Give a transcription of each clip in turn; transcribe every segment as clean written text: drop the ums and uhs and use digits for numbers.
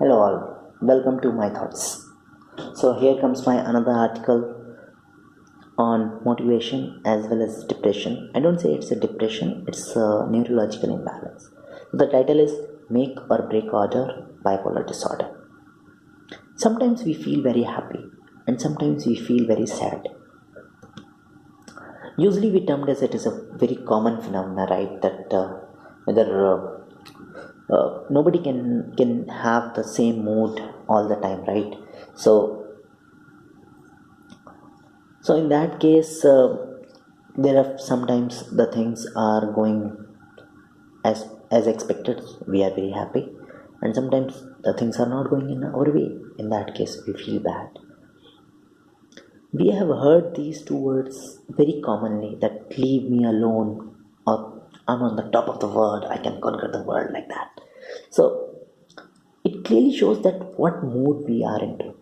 Hello all, welcome to my thoughts. So here comes my another article on motivation as well as depression. I don't say it's a depression, it's a neurological imbalance. The title is Make or Break Order Bipolar Disorder. Sometimes we feel very happy and sometimes we feel very sad. Usually we termed as it is a very common phenomena, right? That whether nobody can have the same mood all the time, right? So in that case, there are sometimes the things are going as expected. We are very happy, and sometimes the things are not going in our way. In that case, we feel bad. We have heard these two words very commonly, that leave me alone, or I'm on the top of the world, I can conquer the world, like that. So it clearly shows that what mood we are into.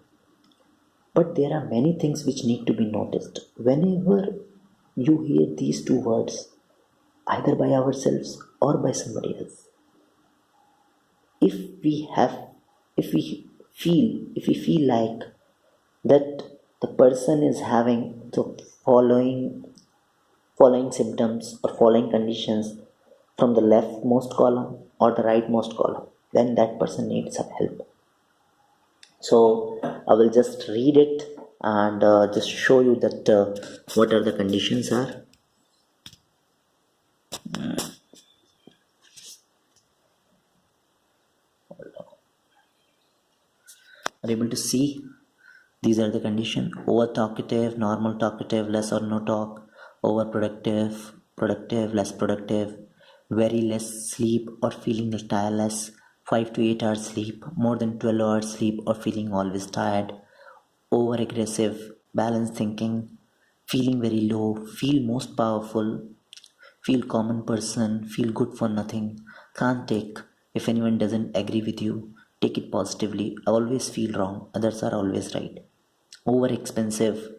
But there are many things which need to be noticed. Whenever you hear these two words, either by ourselves or by somebody else, if we have, if we feel like that the person is having the following symptoms or following conditions from the leftmost column or the rightmost column, then that person needs some help. So I will just read it and just show you that what are the conditions are. Are able to see? These are the conditions: over talkative, normal talkative, less or no talk, over productive, productive, less productive, very less sleep or feeling tireless, 5 to 8 hours sleep, more than 12 hours sleep or feeling always tired, over aggressive, balanced thinking, feeling very low, feel most powerful, feel common person, feel good for nothing, can't take if anyone doesn't agree with you, take it positively, always feel wrong, others are always right. Over expensive,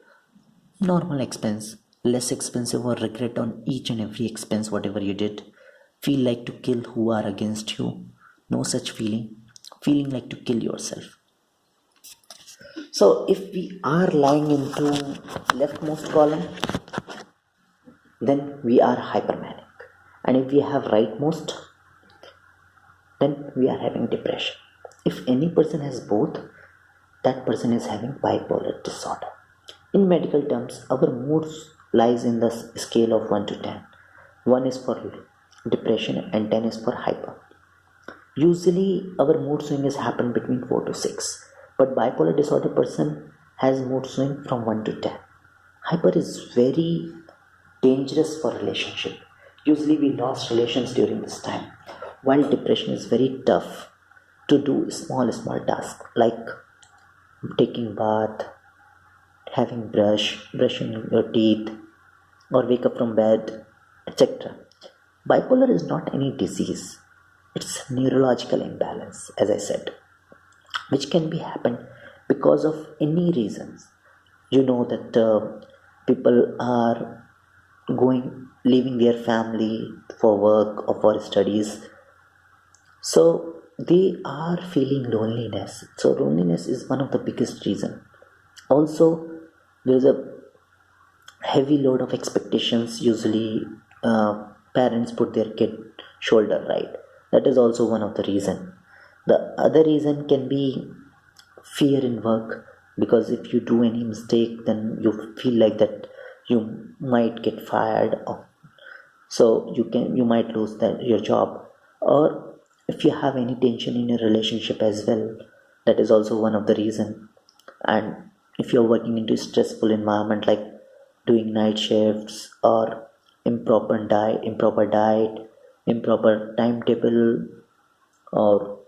normal expense, less expensive or regret on each and every expense whatever you did, feel like to kill who are against you, no such feeling, feeling like to kill yourself. So if we are lying into leftmost column, then we are hypermanic, and if we have rightmost, then we are having depression. If any person has both, that person is having bipolar disorder. In medical terms, our moods lies in the scale of 1 to 10. 1 is for depression and 10 is for hyper. Usually our mood swing is happen between 4 to 6, but bipolar disorder person has mood swing from 1 to 10. Hyper is very dangerous for relationship. Usually we lost relations during this time, while depression is very tough to do small tasks like taking bath, having brushing your teeth, or wake up from bed, etc. Bipolar is not any disease. It's neurological imbalance, as I said, which can be happen because of any reasons. You know that people are leaving their family for work or for studies, so they are feeling loneliness. So loneliness is one of the biggest reason. Also, there's a heavy load of expectations. Usually parents put their kid shoulder, right? That is also one of the reason. The other reason can be fear in work, because if you do any mistake, then you feel like that you might get fired, so you might lose your job. Or if you have any tension in your relationship as well, that is also one of the reason. And if you're working into a stressful environment like doing night shifts or improper diet, improper timetable, or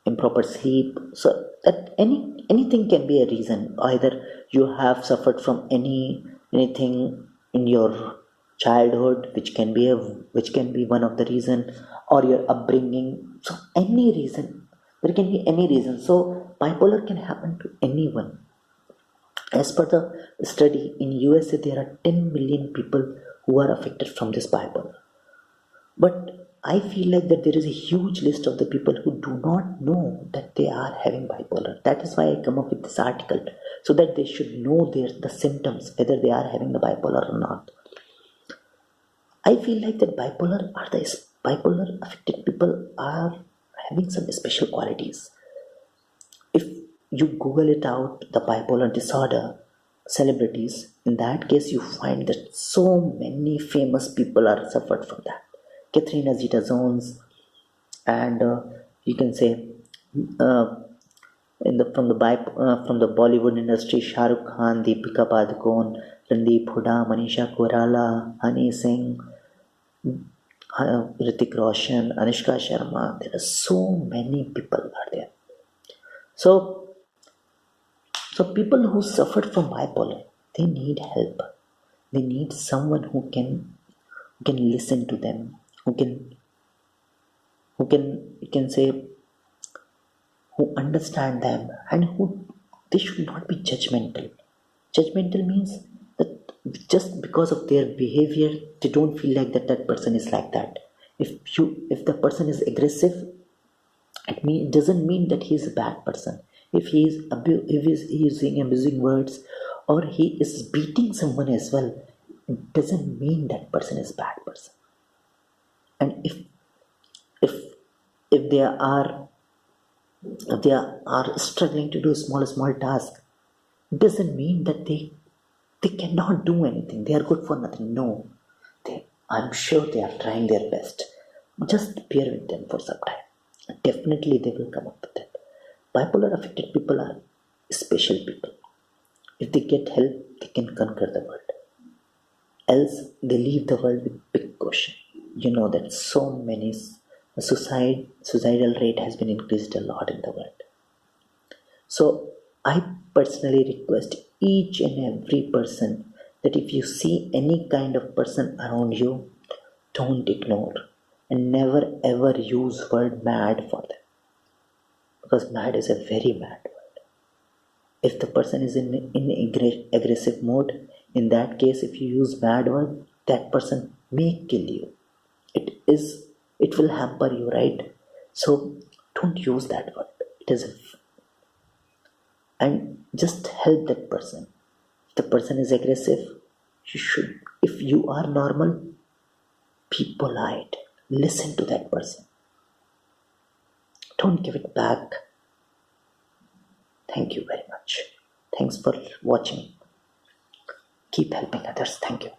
improper sleep, so that anything can be a reason. Either you have suffered from anything in your childhood, which can be one of the reason, or your upbringing. So any reason, there can be any reason. So bipolar can happen to anyone. As per the study in USA, there are 10 million people who are affected from this bipolar. But I feel like that there is a huge list of the people who do not know that they are having bipolar. That is why I come up with this article, so that they should know the symptoms, whether they are having the bipolar or not. I feel like that bipolar affected people are having some special qualities. If you Google it out, the bipolar disorder celebrities, in that case you find that so many famous people are suffered from that. Catherine Zeta-Jones, and you can say uh, from the Bollywood industry, Shah Rukh Khan, Deepika Padukone, Randeep Hooda, Manisha Koirala, Honey Singh, Hrithik Roshan, Anushka Sharma. There are so many people are there. So, so people who suffered from bipolar, they need help. They need someone who can listen to them, who can you can say who understand them, and who they should not be judgmental. Judgmental means that just because of their behavior they don't feel like that person is like that. If the person is aggressive, it doesn't mean that he is a bad person. If if he is using abusing words, or he is beating someone as well, it doesn't mean that person is a bad person. And if if they are struggling to do small tasks, it doesn't mean that they cannot do anything, they are good for nothing. No, I'm sure they are trying their best. Just bear with them for some time, definitely they will come up with it. Bipolar affected people are special people. If they get help, they can conquer the world, else they leave the world with big question. You know that so many suicidal rate has been increased a lot in the world. So I personally request each and every person that if you see any kind of person around you, don't ignore, and never ever use word mad for them, because mad is a very mad word. If the person is in aggressive mode, in that case if you use bad word, that person may kill you. It will hamper you, right? So don't use that word. It is and just help that person. If the person is aggressive, you should, if you are normal, be polite, listen to that person, don't give it back. Thank you very much. Thanks for watching. Keep helping others. Thank you.